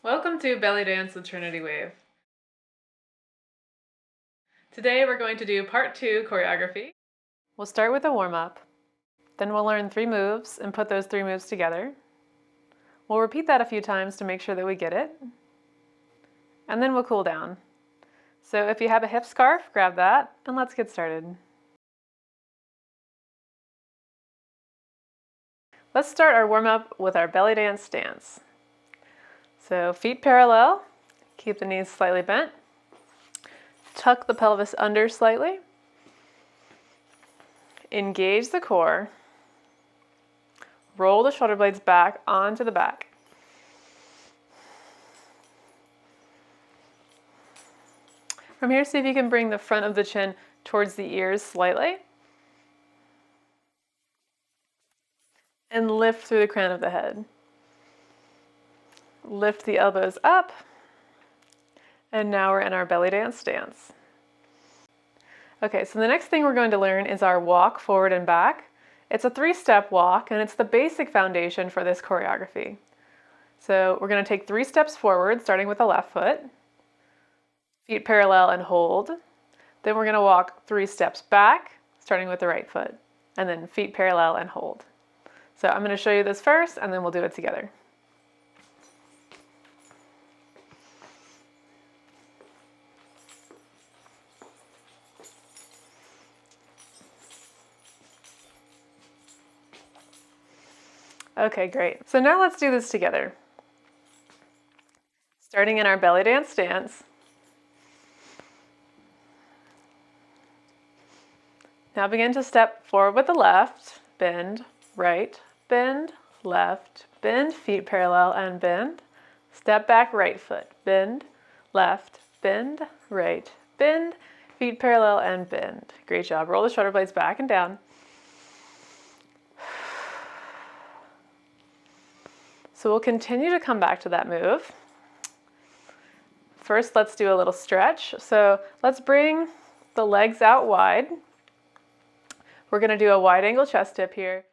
Welcome to Bellydance with Trinity Wave. Today we're going to do part 2 choreography. We'll start with a warm-up. Then we'll learn 3 moves and put those 3 moves together. We'll repeat that a few times to make sure that we get it. And then we'll cool down. So if you have a hip scarf, grab that and let's get started. Let's start our warm-up with our belly dance stance. So feet parallel, keep the knees slightly bent. Tuck the pelvis under slightly. Engage the core. Roll the shoulder blades back onto the back. From here, see if you can bring the front of the chin towards the ears slightly. And lift through the crown of the head. Lift the elbows up. And now we're in our belly dance stance. Okay, so the next thing we're going to learn is our walk forward and back. It's a 3-step walk, and it's the basic foundation for this choreography. So we're going to take 3 steps forward, starting with the left foot. Feet parallel and hold. Then we're going to walk 3 steps back, starting with the right foot. And then feet parallel and hold. So I'm going to show you this first, and then we'll do it together. Okay, great. So now let's do this together. Starting in our belly dance stance. Now begin to step forward with the left, bend, right, bend, left, bend, feet parallel and bend. Step back, right foot, bend, left, bend, right, bend, feet parallel and bend. Great job. Roll the shoulder blades back and down. So we'll continue to come back to that move. First, let's do a little stretch. So let's bring the legs out wide. We're going to do a wide angle chest dip here.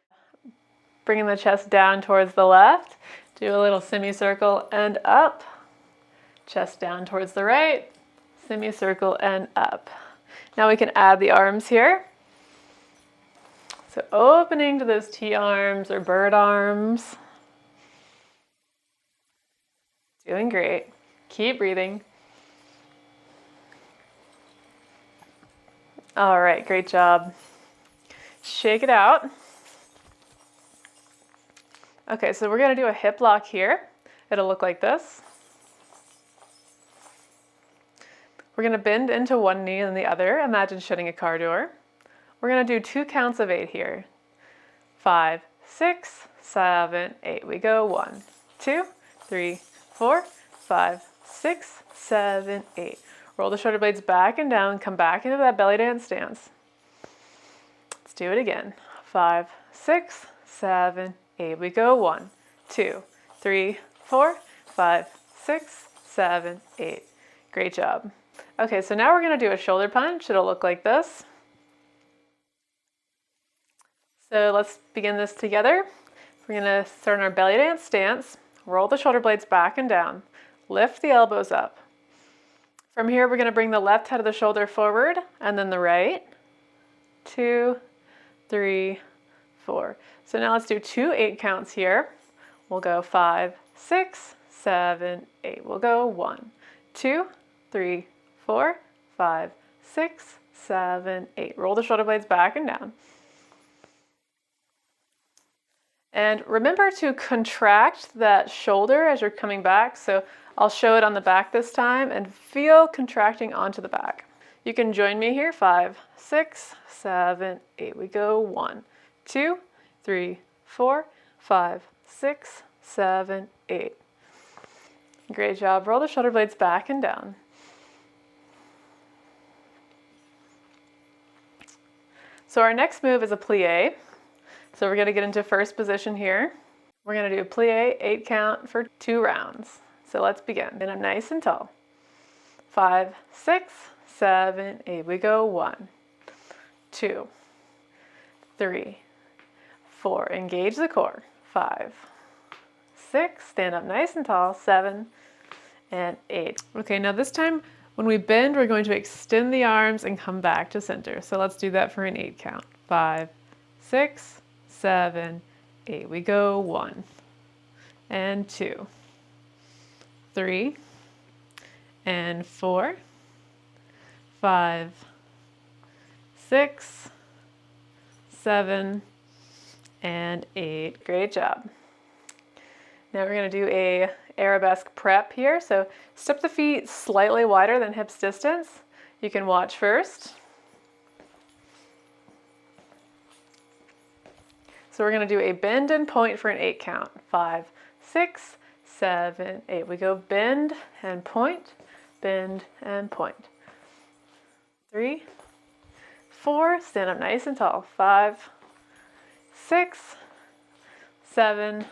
Bringing the chest down towards the left. Do a little semicircle and up. Chest down towards the right. Semicircle and up. Now we can add the arms here. So opening to those T arms or bird arms. Doing great. Keep breathing. All right, great job. Shake it out. Okay, so we're going to do a hip lock here. It'll look like this. We're going to bend into one knee and the other. Imagine shutting a car door. We're going to do 2 counts of 8 here. 5, 6, 7, 8. We go 1, 2, 3, 4, 5, 6, 7, 8. Roll the shoulder blades back and down. Come back into that belly dance stance. Let's do it again. 5, 6, 7, 8. We go 1, 2, 3, 4, 5, 6, 7, 8. Great job. Okay, so now we're going to do a shoulder punch. It'll look like this. So let's begin this together. We're going to start in our belly dance stance. Roll the shoulder blades back and down. Lift the elbows up. From here, we're going to bring the left head of the shoulder forward and then the right. 2, 3, 4. So now let's do 2 8 counts here. We'll go 5, 6, 7, 8. We'll go 1, 2, 3, 4, 5, 6, 7, 8. Roll the shoulder blades back and down. And remember to contract that shoulder as you're coming back. So I'll show it on the back this time and feel contracting onto the back. You can join me here. 5, 6, 7, 8. We go 1, 2, 3, 4, 5, 6, 7, 8. Great job. Roll the shoulder blades back and down. So our next move is a plie. So we're going to get into first position here. We're going to do a plie 8 count for 2 rounds. So let's begin. And I'm nice and tall. 5, 6, 7, 8. We go 1, 2, 3, 4. Engage the core. 5, 6. Stand up nice and tall. 7, and 8. Okay, now this time when we bend, we're going to extend the arms and come back to center. So let's do that for an 8 count. 5, 6, 7, 8. We go 1 and 2, 3 and 4, 5, 6, 7, and 8. Great job. Now we're going to do a arabesque prep here. So step the feet slightly wider than hips distance. You can watch first. So we're going to do a bend and point for an 8 count. 5, 6, 7, 8. We go bend and point, bend and point. 3, 4, stand up nice and tall. 5, 6, 7,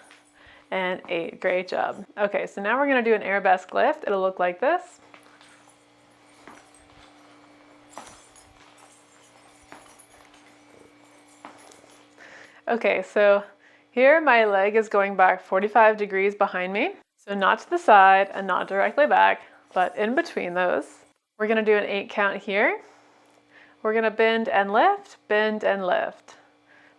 and 8. Great job. Okay, so now we're going to do an arabesque lift. It'll look like this. Okay, so here my leg is going back 45 degrees behind me. So not to the side and not directly back, but in between those. We're going to do an 8 count here. We're going to bend and lift, bend and lift.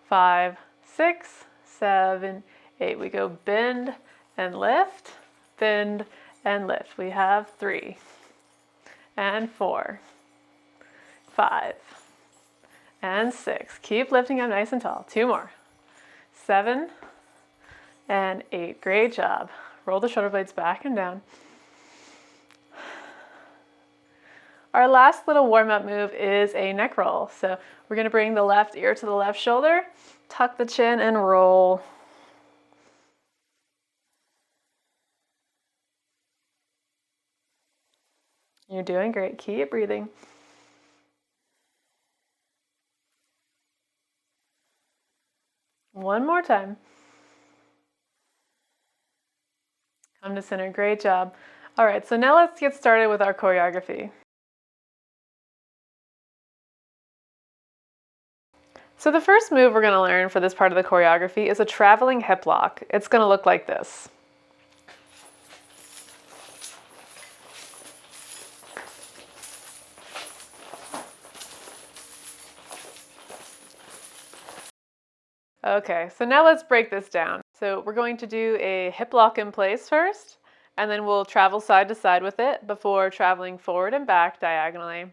5, 6, 7, 8. We go bend and lift, bend and lift. We have 3 and 4, 5 and 6. Keep lifting up nice and tall. 2 more. 7 and 8. Great job. Roll the shoulder blades back and down. Our last little warm-up move is a neck roll. So we're going to bring the left ear to the left shoulder, tuck the chin and roll. You're doing great. Keep breathing. One more time. Come to center. Great job. All right, so now let's get started with our choreography. So the first move we're going to learn for this part of the choreography is a traveling hip lock. It's going to look like this. Okay, so now let's break this down. So we're going to do a hip lock in place first, and then we'll travel side to side with it before traveling forward and back diagonally,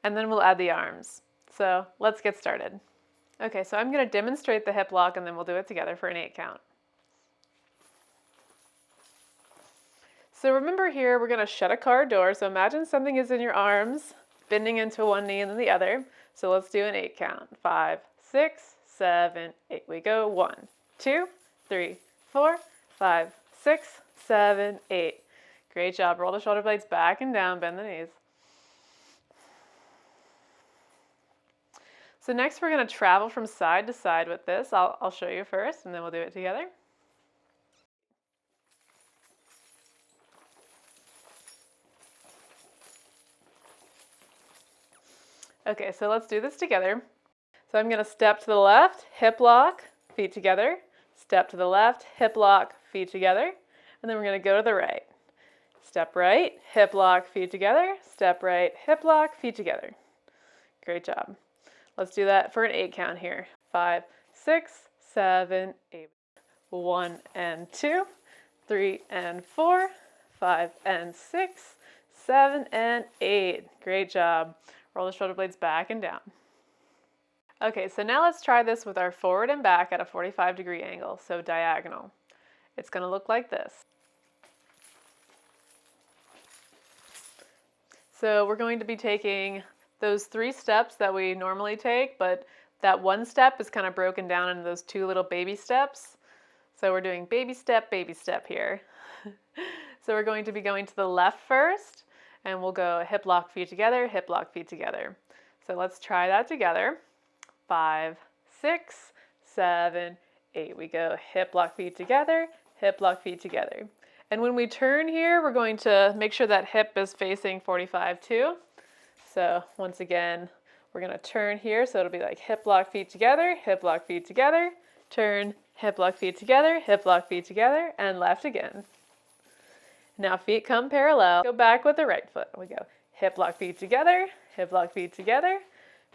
and then we'll add the arms. So let's get started. Okay, so I'm going to demonstrate the hip lock and then we'll do it together for an 8 count. So remember here, we're going to shut a car door. So imagine something is in your arms, bending into one knee and then the other. So let's do an 8 count. 5, 6, 7, 8. We go 1, 2, 3, 4, 5, 6, 7, 8. Great job. Roll the shoulder blades back and down, bend the knees. So next we're going to travel from side to side with this. I'll show you first and then we'll do it together. Okay, so let's do this together. So I'm going to step to the left, hip lock, feet together. Step to the left, hip lock, feet together. And then we're going to go to the right. Step right, hip lock, feet together. Step right, hip lock, feet together. Great job. Let's do that for an 8 count here. 5, 6, 7, 8. 1 and 2, 3 and 4, 5 and 6, 7 and 8. Great job. Roll the shoulder blades back and down. Okay, so now let's try this with our forward and back at a 45-degree angle, so diagonal. It's going to look like this. So we're going to be taking those 3 steps that we normally take, but that one step is kind of broken down into those 2 little baby steps. So we're doing baby step here. So we're going to be going to the left first, and we'll go hip lock, feet together, hip lock, feet together. So let's try that together. 5, 6, 7, 8. We go hip lock, feet together, hip lock, feet together. And when we turn here, we're going to make sure that hip is facing 45 too. So once again, we're going to turn here. So it'll be like hip lock, feet together, turn, hip lock, feet together, and left again. Now feet come parallel. Go back with the right foot. We go hip lock feet together, hip lock feet together,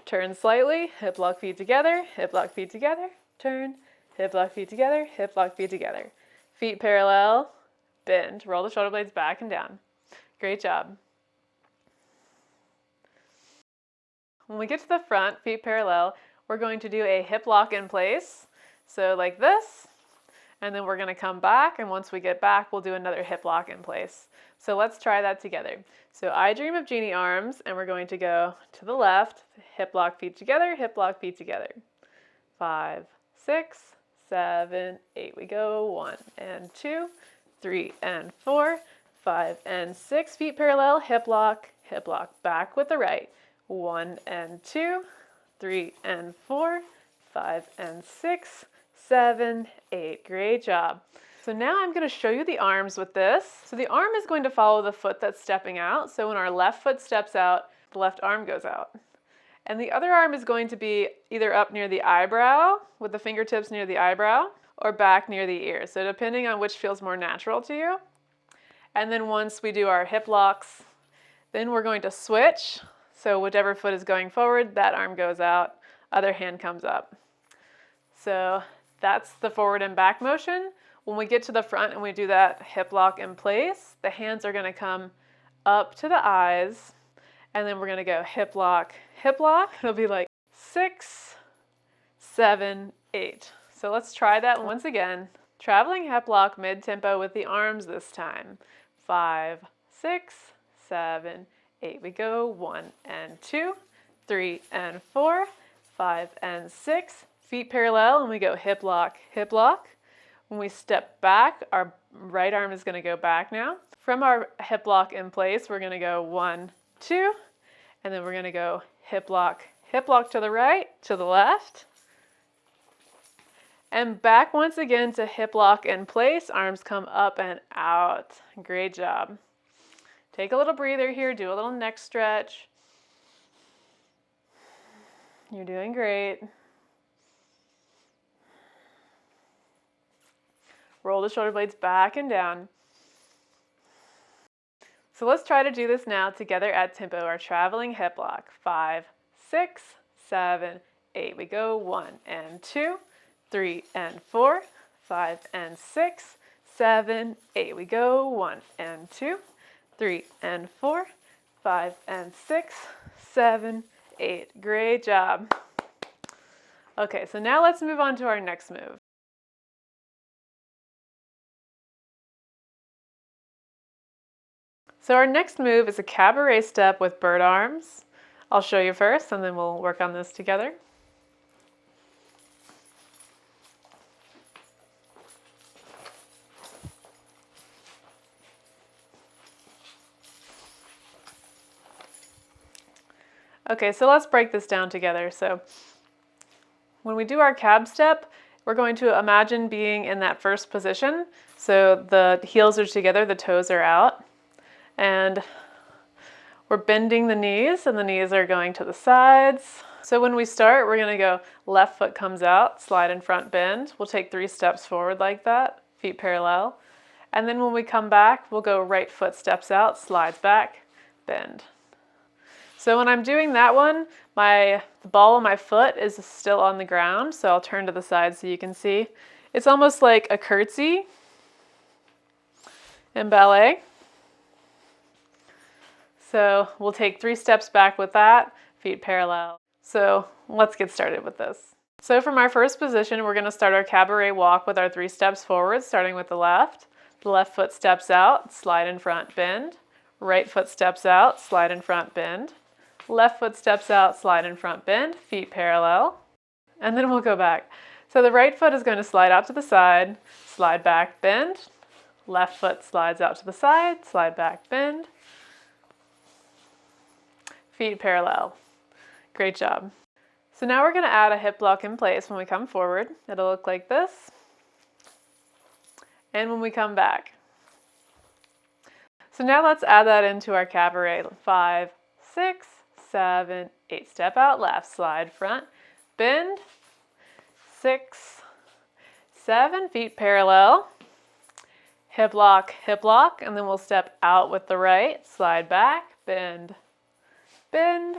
turn slightly, hip lock feet together, hip lock feet together, turn, hip lock feet together, hip lock feet together. Feet parallel, bend, roll the shoulder blades back and down. Great job. When we get to the front, feet parallel, we're going to do a hip lock in place. So like this, and then we're going to come back, and once we get back, we'll do another hip lock in place. So let's try that together. So I dream of genie arms, and we're going to go to the left, hip lock feet together, hip lock feet together. 5, 6, 7, 8. We go 1 and 2, 3 and 4, 5 and 6. Feet parallel, hip lock, back with the right. 1 and 2, 3 and 4, 5 and 6, 7, 8. Great job. So now I'm going to show you the arms with this. So the arm is going to follow the foot that's stepping out. So when our left foot steps out, the left arm goes out. And the other arm is going to be either up near the eyebrow, with the fingertips near the eyebrow, or back near the ear. So depending on which feels more natural to you. And then once we do our hip locks, then we're going to switch. So whichever foot is going forward, that arm goes out, other hand comes up. So that's the forward and back motion. When we get to the front and we do that hip lock in place, the hands are going to come up to the eyes, and then we're going to go hip lock, hip lock. It'll be like 6, 7, 8. So let's try that once again. Traveling hip lock mid-tempo with the arms this time. 5, 6, 7, 8. We go 1 and 2, 3 and 4, 5 and 6. Feet parallel, and we go hip lock, hip lock. When we step back, our right arm is going to go back now. From our hip lock in place, we're going to go 1, 2, and then we're going to go hip lock to the right, to the left, and back once again to hip lock in place. Arms come up and out. Great job. Take a little breather here, do a little neck stretch. You're doing great. Roll the shoulder blades back and down. So let's try to do this now together at tempo, our traveling hip lock. 5, 6, 7, 8. We go 1 and 2, 3 and 4, 5 and 6, 7, 8. We go 1 and 2, 3 and 4, 5 and 6, 7, 8. Great job. Okay, so now let's move on to our next move. So our next move is a cabaret step with bird arms. I'll show you first, and then we'll work on this together. Okay, so let's break this down together. So when we do our cab step, we're going to imagine being in that first position. So the heels are together, the toes are out, and we're bending the knees, and the knees are going to the sides. So when we start, we're going to go left foot comes out, slide in front, bend. We'll take 3 steps forward like that, feet parallel. And then when we come back, we'll go right foot steps out, slides back, bend. So when I'm doing that one, the ball of my foot is still on the ground, so I'll turn to the side so you can see. It's almost like a curtsy in ballet. So we'll take 3 steps back with that, feet parallel. So let's get started with this. So from our first position, we're going to start our cabaret walk with our 3 steps forward, starting with the left. The left foot steps out, slide in front, bend. Right foot steps out, slide in front, bend. Left foot steps out, slide in front, bend, feet parallel. And then we'll go back. So the right foot is going to slide out to the side, slide back, bend. Left foot slides out to the side, slide back, bend. Feet parallel. Great job. So now we're going to add a hip lock in place when we come forward. It'll look like this. And when we come back. So now let's add that into our cabaret. 5, 6, 7, 8. Step out left, slide front, bend. 6, 7, feet parallel. hip lock, and then we'll step out with the right, slide back, bend, bend,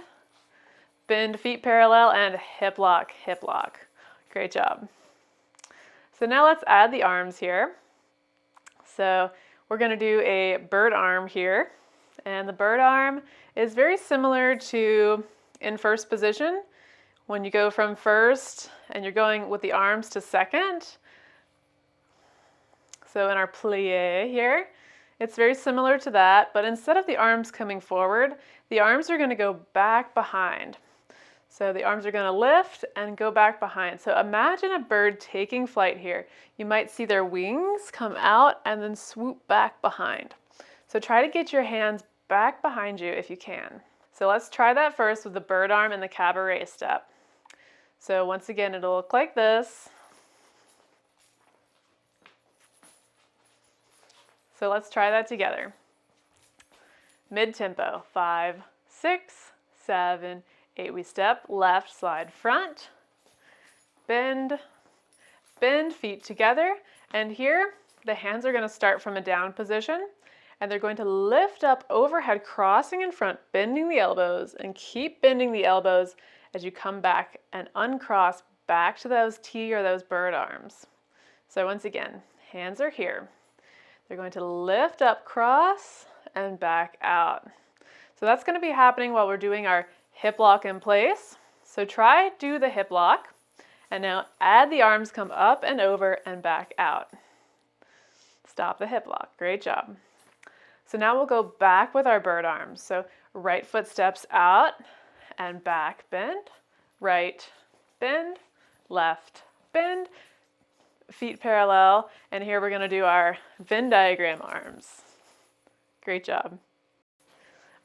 bend, feet parallel, and hip lock, hip lock. Great job. So now let's add the arms here. So we're going to do a bird arm here, and the bird arm is very similar to in first position. When you go from first and you're going with the arms to second. So in our plie here, it's very similar to that, but instead of the arms coming forward, the arms are going to go back behind. So the arms are going to lift and go back behind. So imagine a bird taking flight here. You might see their wings come out and then swoop back behind. So try to get your hands back behind you if you can. So let's try that first with the bird arm and the cabaret step. So once again, it'll look like this. So let's try that together. Mid-tempo, 5, 6, 7, 8. We step left, slide front, bend, bend, feet together. And here, the hands are going to start from a down position, and they're going to lift up overhead, crossing in front, bending the elbows, and keep bending the elbows as you come back and uncross back to those T or those bird arms. So once again, hands are here. They're going to lift up, cross, and back out. So that's going to be happening while we're doing our hip lock in place. So do the hip lock, and now add the arms, come up and over and back out. Stop the hip lock. Great job. So now we'll go back with our bird arms. So right foot steps out and back bend, right bend, left bend, feet parallel, and here we're going to do our Venn diagram arms. Great job.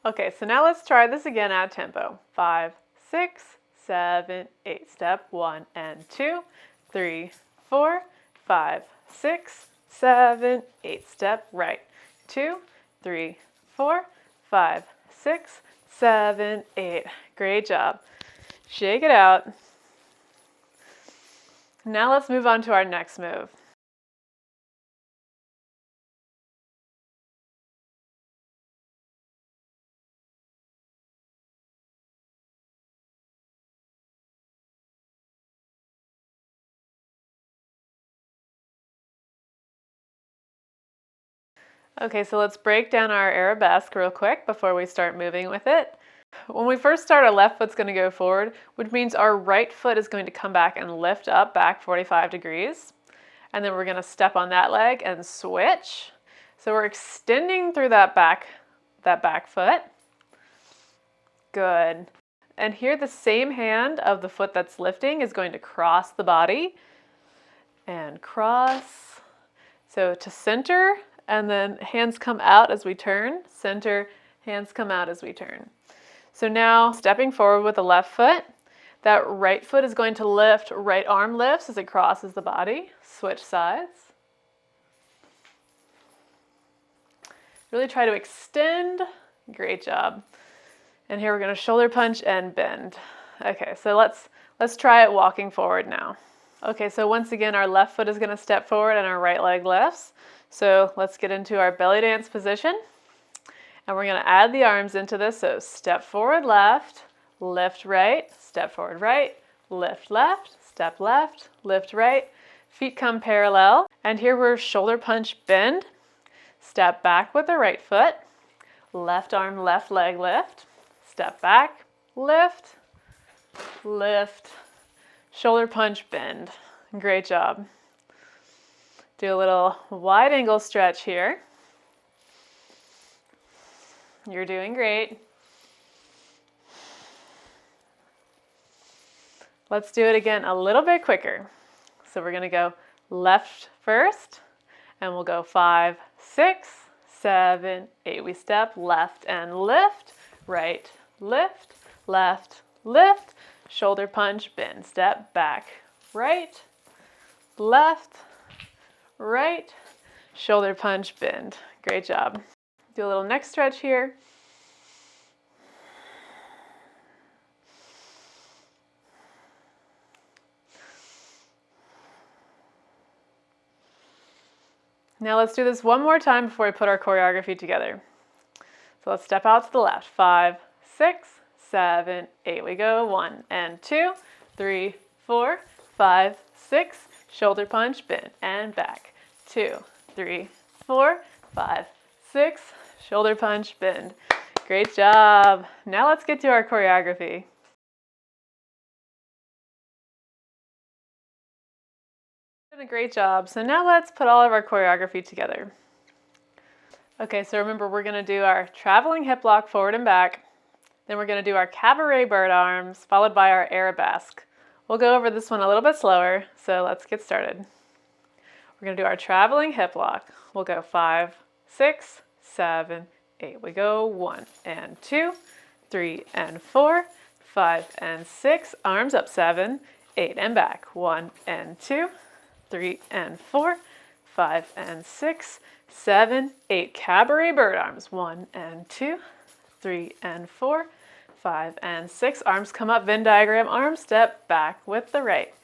Okay, so now let's try this again at tempo. 5, 6, 7, 8. Step 1 and 2, 3, 4, 5, 6, 7, 8. Step right. 2, 3, 4, 5, 6, 7, 8. Great job. Shake it out. Now let's move on to our next move. Okay, so let's break down our arabesque real quick before we start moving with it. When we first start, our left foot's going to go forward, which means our right foot is going to come back and lift up back 45 degrees. And then we're going to step on that leg and switch. So we're extending through that back foot. Good. And here the same hand of the foot that's lifting is going to cross the body and cross. So to center, and then hands come out as we turn. Center, hands come out as we turn. So now stepping forward with the left foot, that right foot is going to lift, right arm lifts as it crosses the body. Switch sides. Really try to extend. Great job. And here we're going to shoulder punch and bend. Okay, so let's try it walking forward now. Okay, so once again, our left foot is going to step forward and our right leg lifts. So let's get into our belly dance position. And we're going to add the arms into this. So step forward left, lift right, step forward right, lift left, step left, lift right. Feet come parallel. And here we're shoulder punch bend. Step back with the right foot. Left arm, left leg lift. Step back, lift, lift, shoulder punch bend. Great job. Do a little wide angle stretch here. You're doing great. Let's do it again a little bit quicker. So we're going to go left first, and we'll go 5, 6, 7, 8. We step left and lift, right, lift, left, lift, shoulder punch, bend, step back, right, left, right, shoulder punch, bend. Great job. Do a little neck stretch here. Now let's do this one more time before we put our choreography together. So let's step out to the left. 5, 6, 7, 8. We go 1 and 2, 3, 4, 5, 6. Shoulder punch, bend, and back. 2, 3, 4, 5, 6. Shoulder punch, bend. Great job. Now let's get to our choreography. Did a great job. So now let's put all of our choreography together. Okay, so remember we're going to do our traveling hip lock forward and back. Then we're going to do our cabaret bird arms, followed by our arabesque. We'll go over this one a little bit slower, so let's get started. We're going to do our traveling hip lock. We'll go 5, 6, 7, 8. We go 1 and 2, 3 and 4, 5 and 6. Arms up, 7, 8 and back. 1 and 2, 3 and 4, 5 and 6, 7, 8. Cabaret bird arms. 1 and 2, 3 and 4, 5 and 6. Arms come up, Venn diagram, arm step back with the right.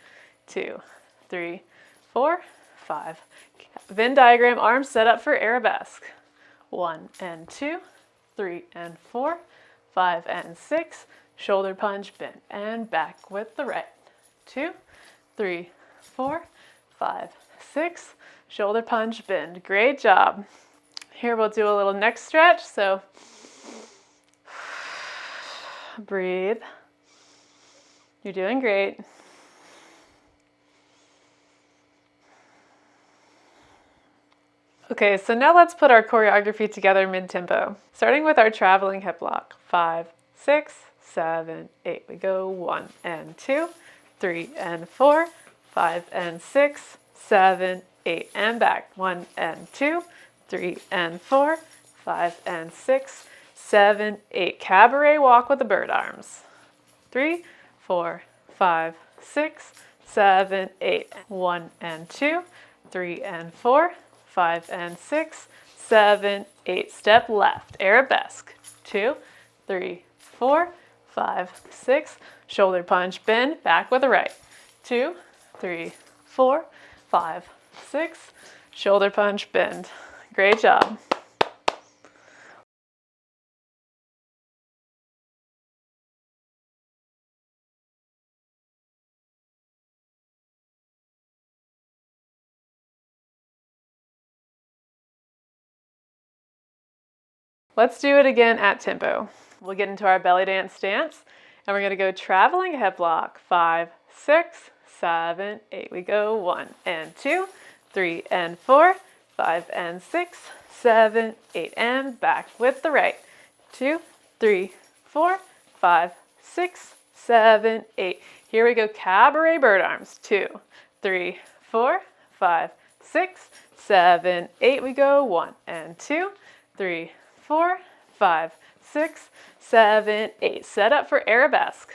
2, 3, 4, 5. Venn diagram, arms set up for arabesque. 1 and 2, 3 and 4, 5 and 6. Shoulder punch, bend, and back with the right. 2, 3, 4, 5, 6. Shoulder punch, bend. Great job. Here we'll do a little neck stretch, so breathe. You're doing great. Okay, so now let's put our choreography together mid-tempo. Starting with our traveling hip lock. 5, 6, 7, 8. We go 1 and 2, 3 and 4, 5 and 6, 7, 8 and back. 1 and 2, 3 and 4, 5 and 6, 7, 8. Cabaret walk with the bird arms. 3, 4, 5, 6, 7, 8. 1 and 2, 3 and 4, 5 and 6, 7, 8. Step left. Arabesque. 2, 3, 4, 5, 6. Shoulder punch, bend, back with the right. 2, 3, 4, 5, 6. Shoulder punch, bend. Great job. Let's do it again at tempo. We'll get into our belly dance stance, and we're going to go traveling hip lock. 5, 6, 7, 8. We go 1 and 2, 3 and 4, 5 and 6, 7, 8, and back with the right. 2, 3, 4, 5, 6, 7, 8. Here we go, cabaret bird arms. 2, 3, 4, 5, 6, 7, 8. We go 1 and 2, 3, 4, 5, 6, 7, 8. Set up for arabesque.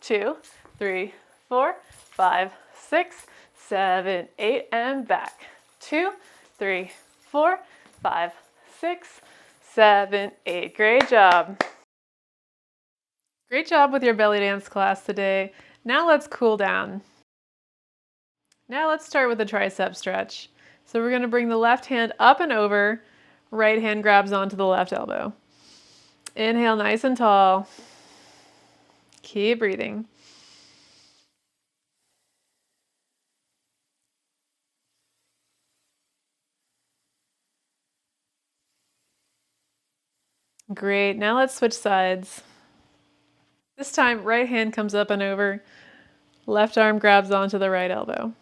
2, 3, 4, 5, 6, 7, 8, and back. 2, 3, 4, 5, 6, 7, 8. Great job. Great job with your belly dance class today. Now let's cool down. Now let's start with the tricep stretch. So we're going to bring the left hand up and over. Right hand grabs onto the left elbow. Inhale nice and tall. Keep breathing. Great. Now let's switch sides. This time, right hand comes up and over. Left arm grabs onto the right elbow.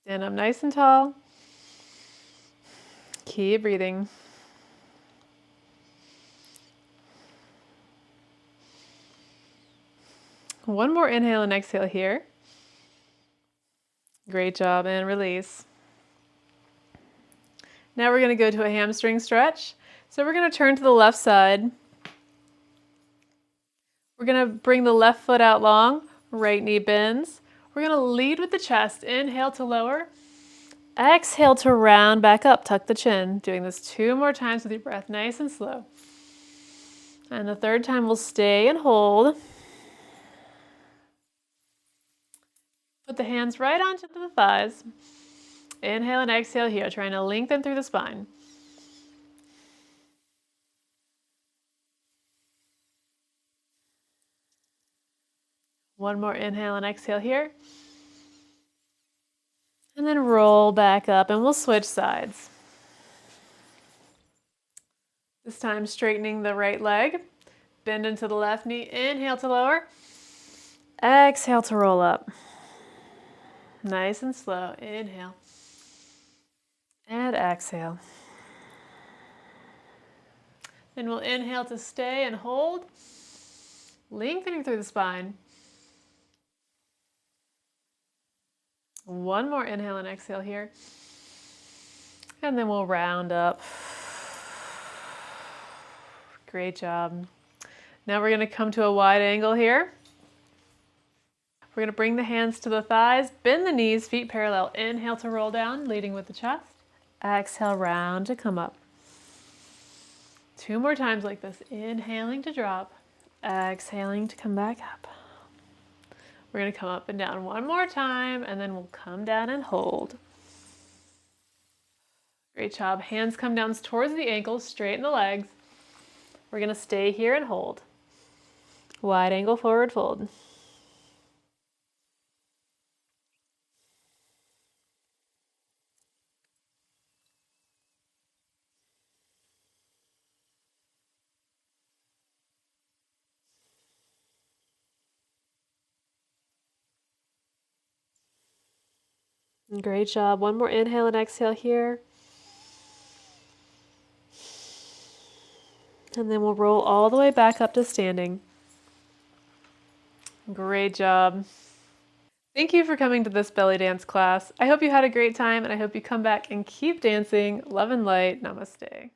Stand up nice and tall. Keep breathing. One more inhale and exhale here. Great job, and release. Now we're going to go to a hamstring stretch. So we're going to turn to the left side. We're going to bring the left foot out long, right knee bends. We're going to lead with the chest. Inhale to lower. Exhale to round back up, tuck the chin. Doing this 2 more times with your breath nice and slow. And the third time we'll stay and hold. Put the hands right onto the thighs. Inhale and exhale here, trying to lengthen through the spine. One more inhale and exhale here. And then roll back up and we'll switch sides. This time straightening the right leg. Bend into the left knee. Inhale to lower. Exhale to roll up. Nice and slow. Inhale. And exhale. Then we'll inhale to stay and hold. Lengthening through the spine. One more inhale and exhale here. And then we'll round up. Great job. Now we're going to come to a wide angle here. We're going to bring the hands to the thighs, bend the knees, feet parallel. Inhale to roll down, leading with the chest. Exhale, round to come up. 2 more times like this. Inhaling to drop. Exhaling to come back up. We're going to come up and down 1 more time, and then we'll come down and hold. Great job. Hands come down towards the ankles, straighten the legs. We're going to stay here and hold. Wide angle forward fold. Great job. 1 more inhale and exhale here. And then we'll roll all the way back up to standing. Great job. Thank you for coming to this belly dance class. I hope you had a great time and I hope you come back and keep dancing. Love and light. Namaste.